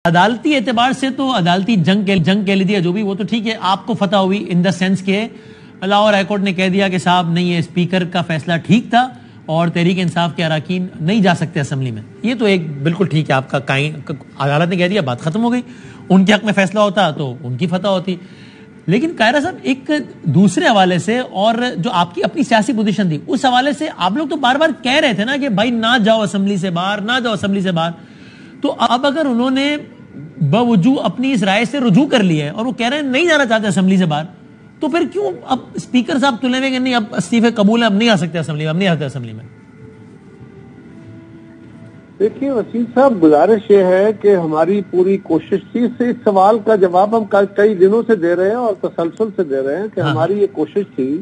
عدالتی اعتبار سے تو عدالتی جنگ کہہ لیجیے جو بھی، وہ تو ٹھیک ہے، آپ کو فتح ہوئی ان دا سینس کہ لاہور ہائی کورٹ نے کہہ دیا کہ صاحب نہیں، یہ اسپیکر کا فیصلہ ٹھیک تھا اور تحریک انصاف کے اراکین نہیں جا سکتے اسمبلی میں. یہ تو ایک بالکل ٹھیک ہے، آپ کا عدالت نے کہہ دیا، بات ختم ہو گئی. ان کے حق میں فیصلہ ہوتا تو ان کی فتح ہوتی. لیکن قاہرہ صاحب ایک دوسرے حوالے سے، اور جو آپ کی اپنی سیاسی پوزیشن تھی اس حوالے سے، آپ لوگ تو بار بار کہہ رہے تھے نا کہ بھائی نہ جاؤ اسمبلی سے باہر، نہ جاؤ اسمبلی سے باہر. تو اب اگر انہوں نے باوجود اپنی اس رائے سے رجوع کر لی ہے اور وہ کہہ رہے ہیں نہیں جانا چاہتے اسمبلی سے باہر، تو پھر کیوں اب اسپیکر صاحب تلے ہوئے کہ نہیں اب استعفے قبول ہے، اب نہیں آ سکتے اسمبلی میں، اب نہیں آتے اسمبلی میں؟ دیکھیے وسیم صاحب، گزارش یہ ہے کہ ہماری پوری کوشش تھی، اس سوال کا جواب ہم کئی دنوں سے دے رہے ہیں اور تسلسل سے دے رہے ہیں کہ ہماری یہ کوشش تھی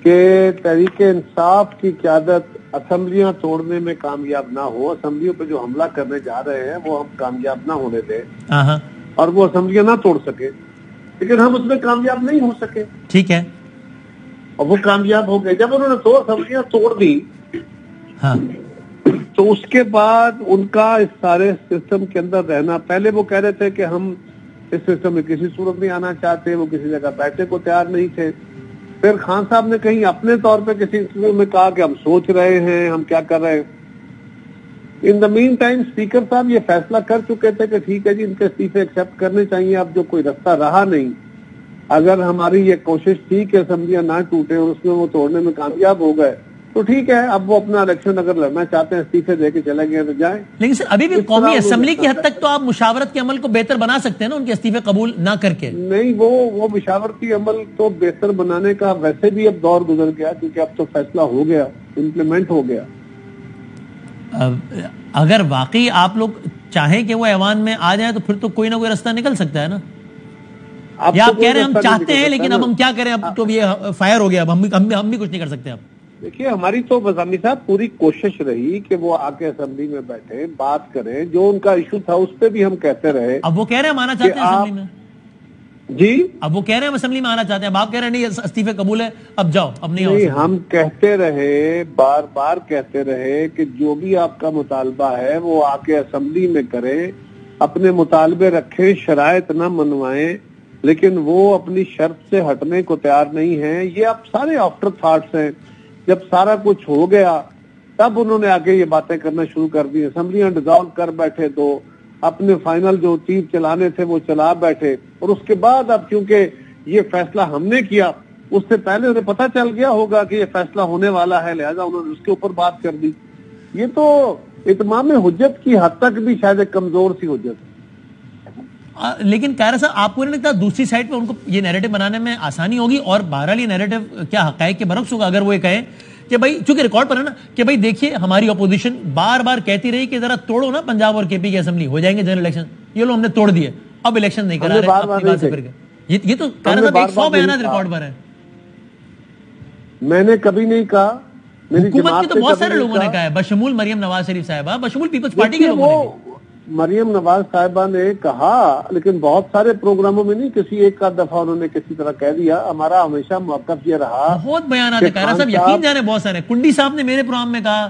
کہ تحریک انصاف کی قیادت اسمبلیاں توڑنے میں کامیاب نہ ہو، اسمبلیوں پہ جو حملہ کرنے جا رہے ہیں وہ ہم کامیاب نہ ہونے دیں اور وہ اسمبلیاں نہ توڑ سکے. لیکن ہم اس میں کامیاب نہیں ہو سکے. ٹھیک ہے، اور وہ کامیاب ہو گئے. جب انہوں نے 2 اسمبلیاں توڑ دی تو اس کے بعد ان کا اس سارے سسٹم کے اندر رہنا، پہلے وہ کہہ رہے تھے کہ ہم اس سسٹم میں کسی صورت نہیں آنا چاہتے، وہ کسی جگہ بیٹھنے کو تیار نہیں تھے. پھر خان صاحب نے کہیں اپنے طور پہ کسی انٹرویو میں کہا کہ ہم سوچ رہے ہیں، ہم کیا کر رہے ہیں. ان دا مین ٹائم اسپیکر صاحب یہ فیصلہ کر چکے تھے کہ ٹھیک ہے جی، ان کے استعفے ایکسپٹ کرنے چاہیے. اب جو کوئی رستہ رہا نہیں، اگر ہماری یہ کوشش تھی کہ اسمبلیاں نہ ٹوٹیں اور اس میں وہ توڑنے میں کامیاب ہو گئے تو ٹھیک ہے، اب وہ اپنا الیکشن اگر لڑنا چاہتے ہیں، استعفے دے کے چلے گئے تو جائیں. لیکن سر ابھی بھی قومی اسمبلی کی حد تک تو آپ مشاورت کے عمل کو بہتر بنا سکتے ہیں نا، ان کے استعفے قبول نہ کر کے. نہیں، وہ مشاورتی عمل تو بہتر بنانے کا ویسے بھی اب دور گزر گیا، کیونکہ اب تو فیصلہ ہو گیا، امپلیمنٹ ہو گیا. اگر واقعی آپ لوگ چاہیں کہ وہ ایوان میں آ جائیں تو پھر تو کوئی نہ کوئی راستہ نکل سکتا ہے نا. یا آپ کہہ رہے ہیں ہم چاہتے ہیں لیکن اب ہم کیا کریں، اب تو یہ فائر ہو گیا، اب ہم بھی کچھ نہیں کر سکتے. اب دیکھیے ہماری تو بزامی صاحب پوری کوشش رہی کہ وہ آ کے اسمبلی میں بیٹھے، بات کریں، جو ان کا ایشو تھا اس پہ بھی ہم کہتے رہے. اب وہ کہہ رہے ہیں ہم آنا چاہتے ہیں اسمبلی میں. جی، اب وہ کہہ رہے ہیں ہم اسمبلی میں آنا چاہتے ہیں، اب آپ کہہ رہے ہیں نہیں استعفے قبول ہے، اب جاؤ، اب نہیں. نہیں، ہم کہتے رہے، بار بار کہتے رہے کہ جو بھی آپ کا مطالبہ ہے وہ آ کے اسمبلی میں کریں، اپنے مطالبے رکھیں، شرائط نہ منوائیں. لیکن وہ اپنی شرط سے ہٹنے کو تیار نہیں ہیں. یہ اب سارے آفٹر تھاٹس ہیں. جب سارا کچھ ہو گیا تب انہوں نے آگے یہ باتیں کرنا شروع کر دی. اسمبلیاں ڈیزالو کر بیٹھے، تو اپنے فائنل جو تیر چلانے تھے وہ چلا بیٹھے. اور اس کے بعد اب کیونکہ یہ فیصلہ ہم نے کیا، اس سے پہلے انہیں پتہ چل گیا ہوگا کہ یہ فیصلہ ہونے والا ہے، لہذا انہوں نے اس کے اوپر بات کر دی. یہ تو اتمام حجت کی حد تک بھی شاید ایک کمزور سی حجت ہے. لیکن قاہرہ صاحب آپ کو نہیں لگتا دوسری سائڈ پہ ان کو یہ نیریٹو بنانے میں آسانی ہوگی، اور بہرحال یہ نیریٹو کیا حقائق کے برعکس ہوگا اگر وہ یہ کہیں کہ بھائی، چونکہ ریکارڈ پر ہے نا کہ بھائی دیکھیے ہماری اپوزیشن بار بار کہتی رہی کہ ذرا توڑو نا پنجاب اور کے پی کی اسمبلی، ہو جائیں گے جنرل الیکشن. یہ لوگ ہم نے توڑ دیے، اب الیکشن نہیں کرا رہے، اپنی بات سے پھر گئے. یہ تو قاہرہ صاحب 100 بیانات ریکارڈ پر ہے. میں نے کبھی نہیں کہا، حکومت کے تو بہت سارے لوگوں نے کہا ہے، بشمول مریم نواز شریف صاحبہ، بشمول پیپلز پارٹی کے لوگوں نے. مریم نواز صاحبہ نے کہا، لیکن بہت سارے پروگراموں میں نہیں، کسی ایک کا دفعہ انہوں نے کسی طرح کہہ دیا. ہمارا ہمیشہ موقف یہ رہا، بہت بیانات ہے قاہرہ صاحب، یقین جانے بہت سارے. کنڈی صاحب نے میرے پروگرام میں کہا،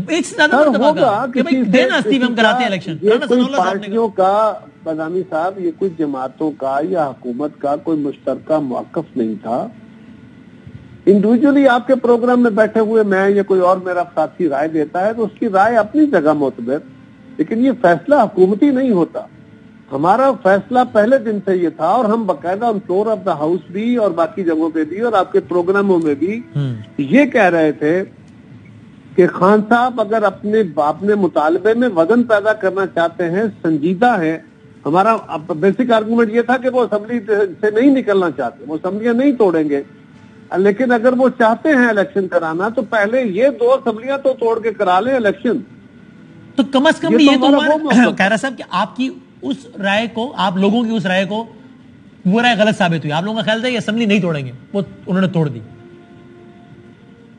ایک سے زیادہ مرتبہ کہا کہ بھائی دینا استعفے ہم کراتے ہیں الیکشن. کوئی پارٹیوں کا، بدامی صاحب، یہ کوئی جماعتوں کا یا حکومت کا کوئی مشترکہ موقف نہیں تھا. انڈیویجولی آپ کے پروگرام میں بیٹھے ہوئے میں یا کوئی اور میرا ساتھی رائے دیتا ہے تو اس کی رائے اپنی جگہ معتبر، لیکن یہ فیصلہ حکومتی نہیں ہوتا. ہمارا فیصلہ پہلے دن سے یہ تھا، اور ہم باقاعدہ on floor of the house بھی اور باقی جگہوں پہ بھی اور آپ کے پروگراموں میں بھی یہ کہہ رہے تھے کہ خان صاحب اگر اپنے مطالبے میں وزن پیدا کرنا چاہتے ہیں، سنجیدہ ہیں. ہمارا بیسک آرگومنٹ یہ تھا کہ وہ اسمبلی سے نہیں نکلنا چاہتے، وہ اسمبلیاں نہیں توڑیں گے، لیکن اگر وہ چاہتے ہیں الیکشن کرانا تو پہلے یہ 2 اسمبلیاں تو توڑ کے کرا لیں الیکشن. تو کم از کم یہ تو قاہرہ صاحب کہ آپ کی اس رائے کو، آپ لوگوں کی اس رائے کو، وہ رائے غلط ثابت ہوئی. آپ لوگوں کا خیال تھا یہ اسمبلی نہیں توڑیں گے، وہ انہوں نے توڑ دی.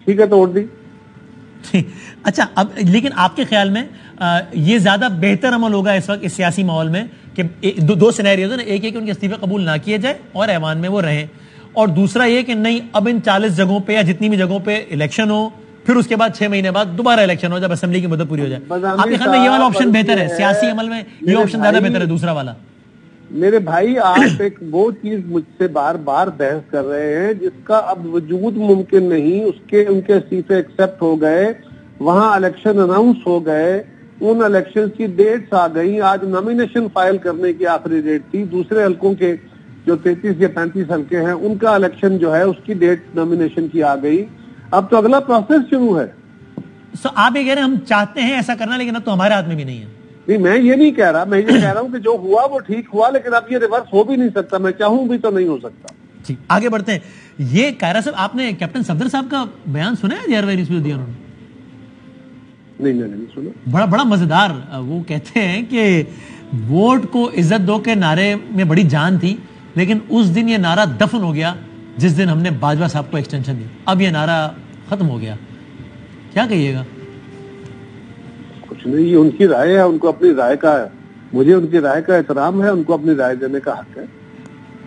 ٹھیک ہے، توڑ دی. اچھا، اب لیکن آپ کے خیال میں یہ زیادہ بہتر عمل ہوگا اس وقت اس سیاسی ماحول میں کہ 2 سینیریوز ہیں نا، ایک ہے کہ ان کے استعفے قبول نہ کیے جائے اور ایوان میں وہ رہیں، اور دوسرا یہ کہ نہیں اب ان 40 جگہوں پہ یا جتنی بھی جگہوں پہ الیکشن ہو پھر اس کے بعد 6 مہینے بعد دوبارہ الیکشن ہو جب اسمبلی کی مدت پوری ہو جائے. آپ کے خیال میں یہ والا آپشن بہتر ہے؟ سیاسی عمل میں یہ آپشن زیادہ بہتر ہے دوسرا والا؟ میرے بھائی آپ ایک وہ چیز مجھ سے بار بار بحث کر رہے ہیں جس کا اب وجود ممکن نہیں. ان کے استعفے ایکسپٹ ہو گئے, وہاں الیکشن اناؤنس ہو گئے, ان الیکشن کی ڈیٹس آ گئی. آج نامینیشن فائل کرنے کی آخری ڈیٹ تھی. دوسرے حلقوں کے جو 33 یا 35 حلقے ہیں ان کا الیکشن جو ہے اس کی ڈیٹ نامینیشن کی آ گئی. اب تو اگلا پروسیس شروع ہے. آپ یہ کہہ رہے ہیں ہم چاہتے ہیں ایسا کرنا لیکن اب تو ہمارے ہاتھ میں بھی نہیں ہے. نہیں, میں یہ نہیں کہہ رہا, میں یہ کہہ رہا ہوں کہ جو ہوا وہ ٹھیک ہوا, لیکن اب یہ ریورس ہو بھی نہیں سکتا. میں چاہوں بھی تو نہیں ہو سکتا. ٹھیک, آگے بڑھتے ہیں. یہ کائرہ صاحب آپ نے کیپٹن صفدر صاحب کا بیان سنا ہے JR نیوز میں دیا انہوں نے؟ نہیں سنا. بڑا مزیدار. وہ کہتے ہیں کہ ووٹ کو عزت دو کے نعرے میں بڑی جان تھی, لیکن اس دن یہ نعرہ دفن ہو گیا جس دن ہم نے باجوہ صاحب کو ایکسٹینشن دی. اب یہ نعرہ ختم ہو گیا. کیا کہیے گا؟ کچھ نہیں, یہ ان کی رائے ہے, ان کو اپنی رائے کا ہے. مجھے ان کی رائے کا احترام ہے, ان کو اپنی رائے دینے کا حق ہے.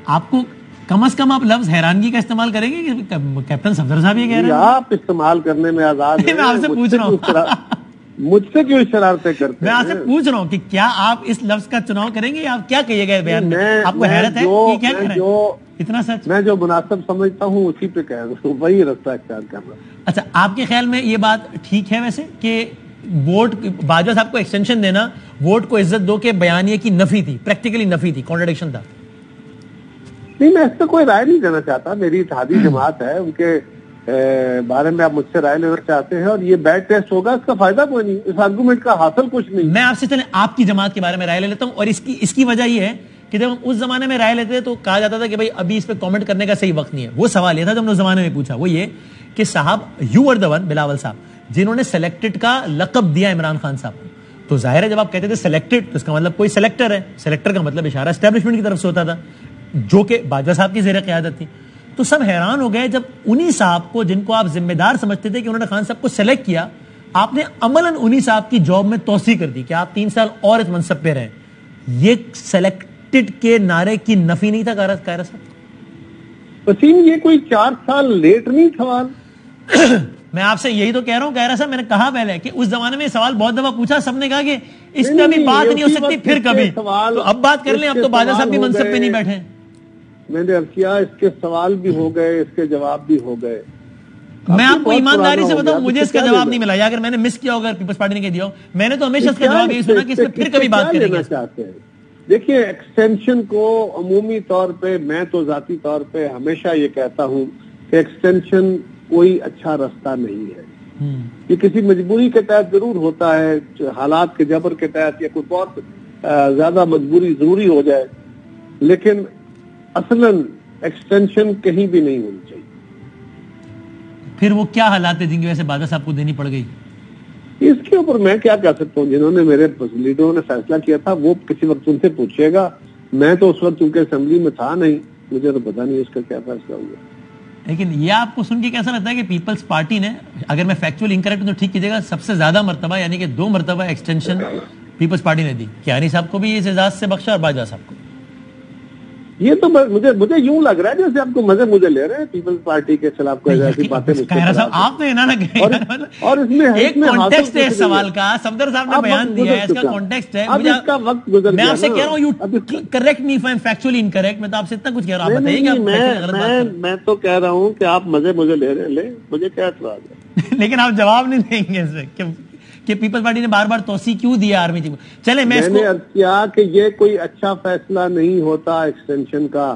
آپ کو کم از کم آپ لفظ حیرانگی کا استعمال کریں گے کہ کیپٹن صفدر صاحب یہ کہہ رہے ہیں؟ آپ استعمال کرنے میں آزاد ہیں. میں آپ سے پوچھ رہا ہوں, مجھ سے کیوں شرارتیں کرتے ہیں؟ میں آپ سے پوچھ رہا ہوں کہ کیا آپ اس لفظ کا چناؤ کریں گے یا آپ کیا کہیے گا بیان میں؟ آپ کو حیرت ہے کہ کیا کہہ رہے ہیں؟ اتنا سچ میں جو مناسب سمجھتا ہوں اسی پہ کہہ رہا ہوں, وہی رستہ اختیار کر رہا ہوں. اچھا, آپ کے خیال میں یہ بات ٹھیک ہے ویسے کہ ووٹ باجوہ صاحب کو ایکسٹینشن دینا ووٹ کو عزت دو کے بیانیے کی نفی تھی, پریکٹیکلی نفی تھی, کانٹرڈکشن تھا؟ نہیں, میں اس پہ کوئی رائے نہیں دینا چاہتا. میری اتحادی جماعت ہے, ان کے بارے میں آپ مجھ سے رائے لینا چاہتے ہیں اور یہ بیڈ ٹیسٹ ہوگا, اس کا فائدہ کوئی نہیں, اس آرگومنٹ کا حاصل کچھ نہیں. میں آپ سے چلیں آپ کی جماعت کے بارے میں رائے لے لیتا ہوں. اور اس کی وجہ یہ ہے کہ جب ہم اس زمانے میں رائے لیتے تھے تو کہا جاتا تھا کہ بھائی ابھی اس پہ کامنٹ کرنے کا صحیح وقت نہیں ہے. وہ سوال یہ تھا جو ہم نے اس زمانے میں پوچھا, وہ یہ کہ صاحب you were the one, Bilawal صاحب جنہوں نے سلیکٹڈ کا لقب دیا عمران خان صاحب کو. تو ظاہر ہے جب آپ کہتے تھے سلیکٹڈ تو اس کا مطلب کوئی سلیکٹر ہے. سلیکٹر کا مطلب اشارہ اسٹیبلشمنٹ کی طرف سے ہوتا تھا جو کہ باجوہ صاحب کی زیر قیادت تھی. تو سب حیران ہو گئے جب انہی صاحب کو, جن کو آپ ذمہ دار سمجھتے تھے کہ انہوں نے خان صاحب کو سلیکٹ کیا, آپ نے عملاً انہی صاحب کی جاب میں توسیع کر دی کہ آپ 3 سال اور اس منصب پہ رہیں. یہ سلیکٹڈ کے نعرے کی نفی نہیں تھا کائرہ صاحب؟ وسیم, یہ کوئی 4 سال لیٹ نہیں سوال. میں آپ سے یہی تو کہہ رہا ہوں کائرہ صاحب, میں نے کہا پہلے کہ اس زمانے میں سوال بہت دفعہ پوچھا, سب نے کہا کہ اس پہ ابھی بات نہیں ہو سکتی, پھر کبھی. تو اب بات کر لیں, اب تو باجوہ صاحب بھی منصب پہ نہیں بیٹھے. میں نے عرض کیا اس کے سوال بھی ہو گئے, اس کے جواب بھی ہو گئے. میں آپ کو ایمانداری سے بتاؤں, مجھے اس کا جواب نہیں ملا, یا اگر میں نے مس کیا ہوگا پیپلز پارٹی نے کہہ دیا ہو, میں نے تو ہمیشہ اس کا جواب یہی سنا کہ اس پہ پھر کبھی بات کریں گے. دیکھیے, ایکسٹینشن کو عمومی طور پہ, میں تو ذاتی طور پہ ہمیشہ یہ کہتا ہوں کہ ایکسٹینشن کوئی اچھا رستہ نہیں ہے. یہ کسی مجبوری کے تحت ضرور ہوتا ہے, حالات کے جبر کے تحت, یا کوئی بہت زیادہ مجبوری ضروری ہو جائے, لیکن اصلاً ایکسٹینشن کہیں بھی نہیں ہونی چاہیے. پھر وہ کیا حالات ہیں جن کی وجہ سے باجوہ صاحب کو دینی پڑ گئی؟ اس کے اوپر میں کیا کہہ سکتا ہوں, جنہوں نے میرے لیڈروں نے فیصلہ کیا تھا وہ کسی وقت ان سے پوچھے گا. میں تو اس وقت چونکہ اسمبلی میں تھا نہیں, مجھے تو پتا نہیں اس کا کیا فیصلہ ہوا. لیکن یہ آپ کو سن کے کیسا لگتا ہے کہ پیپلز پارٹی نے, اگر میں فیکچوئل انکریکٹ ہوں تو ٹھیک کیجیے گا, سب سے زیادہ مرتبہ یعنی کہ 2 مرتبہ ایکسٹینشن پیپلز پارٹی نے دی, کیانی صاحب کو بھی اس اعزاز سے بخشا اور باجوہ صاحب کو. یہ تو مجھے یوں لگ رہا ہے جیسے آپ کو مجھے لے رہے ہیں پیپلز پارٹی کے خلاف کوئی ایسی باتیں. آپ نے اور اس میں ایک کانٹیکسٹ ہے اس سوال کا, صفدر صاحب نے بیان دیا ہے, اس کا کانٹیکسٹ ہے. میں آپ سے کہہ رہا ہوں, you correct me if I am factually incorrect. میں تو آپ سے اتنا کچھ کہہ رہا ہوں, آپ بتائیے کہ میں تو کہہ رہا ہوں کہ آپ مجھے لے رہے ہیں, مجھے کیا اعتراض ہے. لیکن آپ جواب نہیں دیں گے اس سے کہ پیپلز پارٹی نے بار بار توسیع کیوں دیا آرمی چیف. چلے, میں نے کیا کہ یہ کوئی اچھا فیصلہ نہیں ہوتا ایکسٹینشن کا.